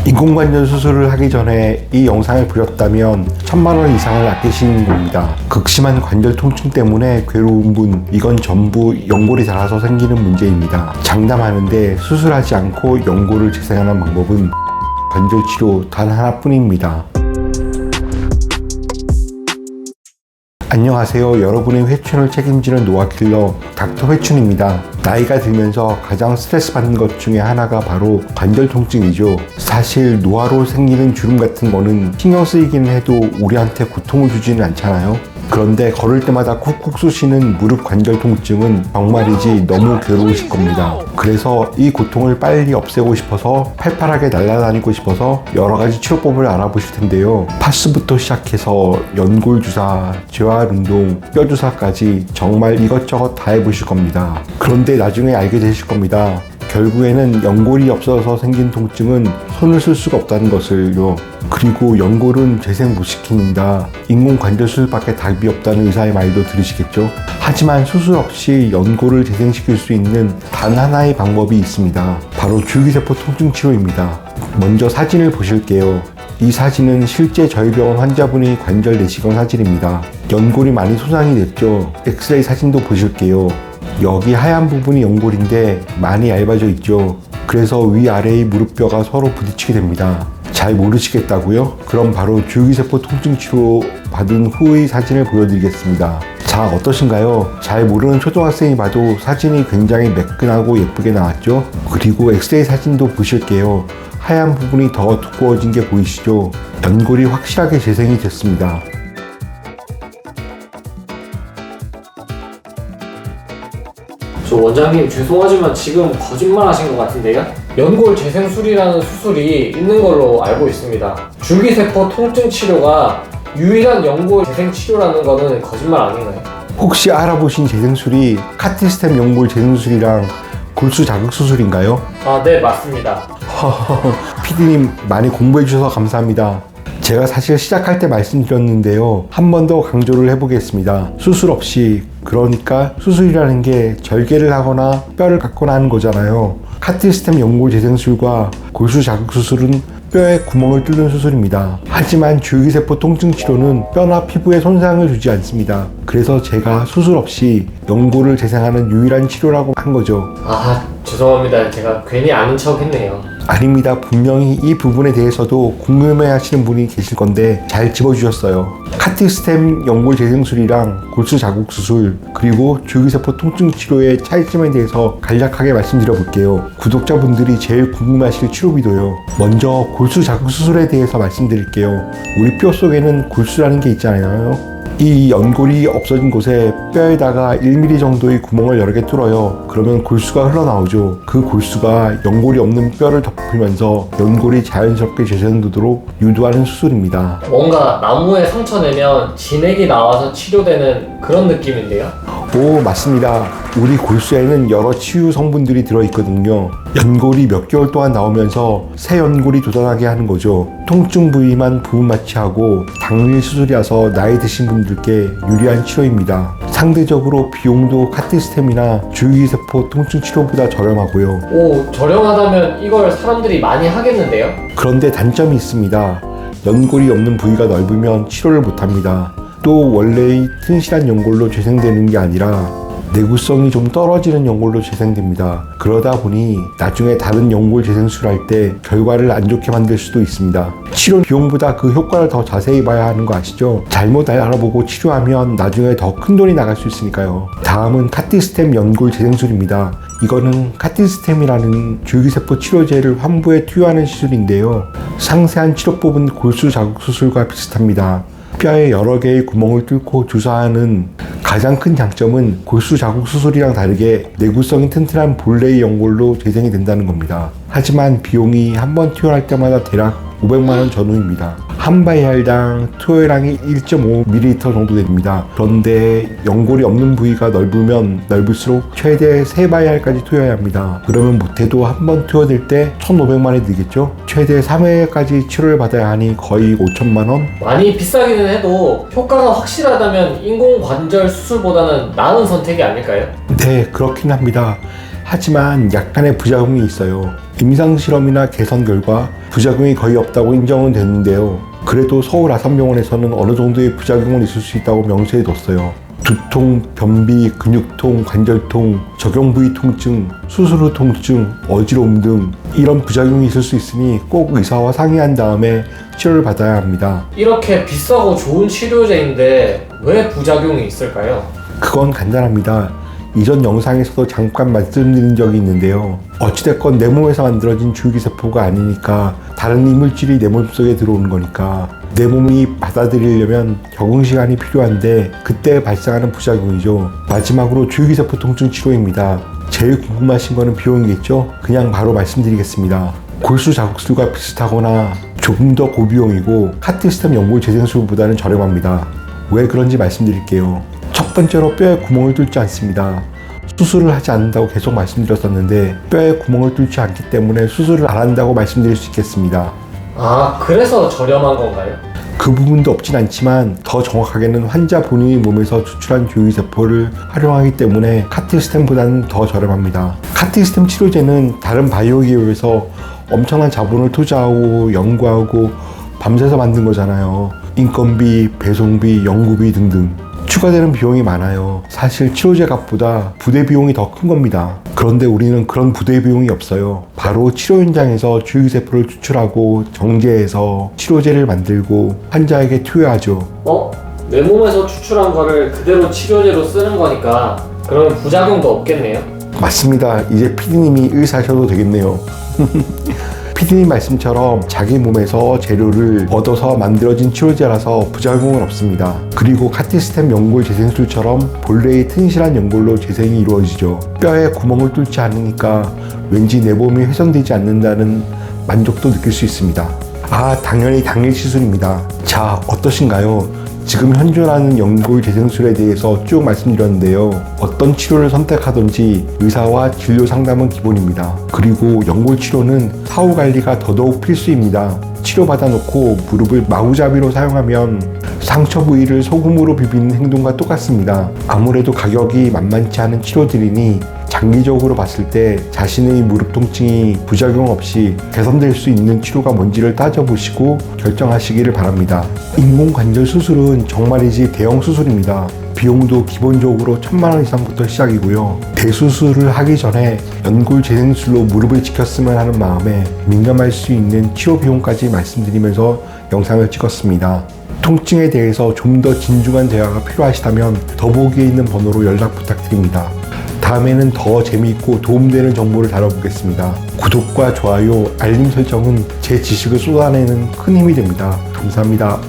인공관절 수술을 하기 전에 이 영상을 보셨다면 1000만원 이상을 아끼시는 겁니다. 극심한 관절 통증 때문에 괴로운 분, 이건 전부 연골이 닳아서 생기는 문제입니다. 장담하는데 수술하지 않고 연골을 재생하는 방법은 관절 치료 단 하나뿐입니다. 안녕하세요. 여러분의 회춘을 책임지는 노화킬러 닥터 회춘입니다. 나이가 들면서 가장 스트레스 받는 것 중에 하나가 바로 관절 통증이죠. 사실 노화로 생기는 주름 같은 거는 신경 쓰이기는 해도 우리한테 고통을 주지는 않잖아요. 그런데 걸을 때마다 쿡쿡 쑤시는 무릎 관절 통증은 정말이지 너무 괴로우실 겁니다. 그래서 이 고통을 빨리 없애고 싶어서 팔팔하게 날아다니고 싶어서 여러 가지 치료법을 알아보실 텐데요. 파스부터 시작해서 연골 주사, 재활 운동, 뼈 주사까지 정말 이것저것 다 해보실 겁니다. 그런데 나중에 알게 되실 겁니다. 결국에는 연골이 없어서 생긴 통증은 손을 쓸 수가 없다는 것을요. 그리고 연골은 재생 못 시킵니다. 인공관절 수술밖에 답이 없다는 의사의 말도 들으시겠죠? 하지만 수술 없이 연골을 재생시킬 수 있는 단 하나의 방법이 있습니다. 바로 줄기세포 통증 치료입니다. 먼저 사진을 보실게요. 이 사진은 실제 저희 병원 환자분이 관절 내시경 사진입니다. 연골이 많이 손상이 됐죠? 엑스레이 사진도 보실게요. 여기 하얀 부분이 연골인데 많이 얇아져 있죠. 그래서 위아래의 무릎뼈가 서로 부딪히게 됩니다. 잘 모르시겠다고요? 그럼 바로 줄기세포 통증 치료 받은 후의 사진을 보여드리겠습니다. 자, 어떠신가요? 잘 모르는 초등학생이 봐도 사진이 굉장히 매끈하고 예쁘게 나왔죠? 그리고 엑스레이 사진도 보실게요. 하얀 부분이 더 두꺼워진 게 보이시죠? 연골이 확실하게 재생이 됐습니다. 저 원장님 죄송하지만 지금 거짓말 하신 것 같은데요? 연골 재생술이라는 수술이 있는 걸로 알고 있습니다. 줄기세포 통증 치료가 유일한 연골 재생 치료라는 거는 거짓말 아닌가요? 혹시 알아보신 재생술이 카티스템 연골 재생술이랑 골수 자극 수술인가요? 아, 네, 맞습니다. PD님 많이 공부해 주셔서 감사합니다. 제가 사실 시작할 때 말씀드렸는데요. 한 번 더 강조를 해보겠습니다. 수술 없이, 그러니까 수술이라는 게 절개를 하거나 뼈를 갖거나 하는 거잖아요. 카티스템 연골 재생술과 골수 자극 수술은 뼈에 구멍을 뚫는 수술입니다. 하지만 줄기세포 통증 치료는 뼈나 피부에 손상을 주지 않습니다. 그래서 제가 수술 없이 연골을 재생하는 유일한 치료라고 한 거죠. 아, 죄송합니다. 제가 괜히 아는 척 했네요. 아닙니다. 분명히 이 부분에 대해서도 궁금해 하시는 분이 계실 건데 잘 짚어주셨어요. 카티스템 연골 재생술이랑 골수 자극 수술, 그리고 줄기세포 통증 치료의 차이점에 대해서 간략하게 말씀드려 볼게요. 구독자분들이 제일 궁금해하실 치료비도요. 먼저 골수 자극 수술에 대해서 말씀드릴게요. 우리 뼈 속에는 골수라는 게 있잖아요. 이 연골이 없어진 곳에 뼈에다가 1mm 정도의 구멍을 여러 개 뚫어요. 그러면 골수가 흘러나오죠. 그 골수가 연골이 없는 뼈를 덮으면서 연골이 자연스럽게 재생되도록 유도하는 수술입니다. 뭔가 나무에 상처 내면 진액이 나와서 치료되는 그런 느낌인데요? 오, 맞습니다. 우리 골수에는 여러 치유 성분들이 들어있거든요. 연골이 몇 개월 동안 나오면서 새 연골이 돋아나게 하는 거죠. 통증 부위만 부분 마취하고 당일 수술이라서 나이 드신 분들께 유리한 치료입니다. 상대적으로 비용도 카티스템이나 줄기세포 통증 치료보다 저렴하고요. 오, 저렴하다면 이걸 사람들이 많이 하겠는데요? 그런데 단점이 있습니다. 연골이 없는 부위가 넓으면 치료를 못합니다. 또 원래의 튼실한 연골로 재생되는 게 아니라 내구성이 좀 떨어지는 연골로 재생됩니다. 그러다 보니 나중에 다른 연골 재생술할 때 결과를 안 좋게 만들 수도 있습니다. 치료 비용보다 그 효과를 더 자세히 봐야 하는 거 아시죠? 잘못 알아보고 치료하면 나중에 더 큰 돈이 나갈 수 있으니까요. 다음은 카티스템 연골 재생술입니다. 이거는 카티스템이라는 줄기세포 치료제를 환부에 투여하는 시술인데요. 상세한 치료법은 골수 자극 수술과 비슷합니다. 뼈에 여러 개의 구멍을 뚫고 주사하는 가장 큰 장점은 골수 자극 수술이랑 다르게 내구성이 튼튼한 본래의 연골로 재생이 된다는 겁니다. 하지만 비용이 한 번 투여할 때마다 대략 500만원 전후입니다. 한 바이알당 투여량이 1.5ml 정도 됩니다. 그런데 연골이 없는 부위가 넓으면 넓을수록 최대 3바이알까지 투여해야 합니다. 그러면 못해도 한 번 투여될 때 1,500만원이 들겠죠? 최대 3회까지 치료를 받아야 하니 거의 5천만원? 많이 비싸기는 해도 효과가 확실하다면 인공관절 수술보다는 나은 선택이 아닐까요? 네, 그렇긴 합니다. 하지만 약간의 부작용이 있어요. 임상실험이나 개선 결과 부작용이 거의 없다고 인정은 됐는데요. 그래도 서울 아산병원에서는 어느 정도의 부작용은 있을 수 있다고 명시해뒀어요. 두통, 변비, 근육통, 관절통, 적용 부위 통증, 수술 후 통증, 어지러움 등 이런 부작용이 있을 수 있으니 꼭 의사와 상의한 다음에 치료를 받아야 합니다. 이렇게 비싸고 좋은 치료제인데 왜 부작용이 있을까요? 그건 간단합니다. 이전 영상에서도 잠깐 말씀드린 적이 있는데요. 어찌됐건 내 몸에서 만들어진 줄기세포가 아니니까 다른 이물질이 내 몸속에 들어오는 거니까 내 몸이 받아들이려면 적응 시간이 필요한데 그때 발생하는 부작용이죠. 마지막으로 줄기세포 통증 치료입니다. 제일 궁금하신 거는 비용이겠죠? 그냥 바로 말씀드리겠습니다. 골수 자극술과 비슷하거나 조금 더 고비용이고 카티스템 연골 재생술보다는 저렴합니다. 왜 그런지 말씀드릴게요. 첫 번째로 뼈에 구멍을 뚫지 않습니다. 수술을 하지 않는다고 계속 말씀드렸었는데 뼈에 구멍을 뚫지 않기 때문에 수술을 안 한다고 말씀드릴 수 있겠습니다. 아, 그래서 저렴한 건가요? 그 부분도 없진 않지만 더 정확하게는 환자 본인의 몸에서 추출한 줄기세포를 활용하기 때문에 카티스템보다는 더 저렴합니다. 카티스템 치료제는 다른 바이오 기업에서 엄청난 자본을 투자하고 연구하고 밤새서 만든 거잖아요. 인건비, 배송비, 연구비 등등 추가되는 비용이 많아요. 사실 치료제 값보다 부대 비용이 더 큰 겁니다. 그런데 우리는 그런 부대 비용이 없어요. 바로 치료 현장에서 줄기세포를 추출하고 정제해서 치료제를 만들고 환자에게 투여하죠. 내 몸에서 추출한 거를 그대로 치료제로 쓰는 거니까 그러면 부작용도 없겠네요? 맞습니다. 이제 PD님이 의사셔도 되겠네요. PD님 말씀처럼 자기 몸에서 재료를 얻어서 만들어진 치료제라서 부작용은 없습니다. 그리고 카티스템 연골 재생술처럼 본래의 튼실한 연골로 재생이 이루어지죠. 뼈에 구멍을 뚫지 않으니까 왠지 내 몸이 훼손되지 않는다는 만족도 느낄 수 있습니다. 당연히 당일 시술입니다. 자, 어떠신가요? 지금 현존하는 연골 재생술에 대해서 쭉 말씀드렸는데요. 어떤 치료를 선택하든지 의사와 진료 상담은 기본입니다. 그리고 연골 치료는 사후 관리가 더더욱 필수입니다. 치료받아 놓고 무릎을 마구잡이로 사용하면 상처 부위를 소금으로 비비는 행동과 똑같습니다. 아무래도 가격이 만만치 않은 치료들이니 장기적으로 봤을 때 자신의 무릎 통증이 부작용 없이 개선될 수 있는 치료가 뭔지를 따져보시고 결정하시기를 바랍니다. 인공관절 수술은 정말이지 대형 수술입니다. 비용도 기본적으로 1,000만 원 이상부터 시작이고요. 대수술을 하기 전에 연골 재생술로 무릎을 지켰으면 하는 마음에 민감할 수 있는 치료 비용까지 말씀드리면서 영상을 찍었습니다. 통증에 대해서 좀 더 진중한 대화가 필요하시다면 더보기에 있는 번호로 연락 부탁드립니다. 다음에는 더 재미있고 도움되는 정보를 다뤄보겠습니다. 구독과 좋아요, 알림 설정은 제 지식을 쏟아내는 큰 힘이 됩니다. 감사합니다.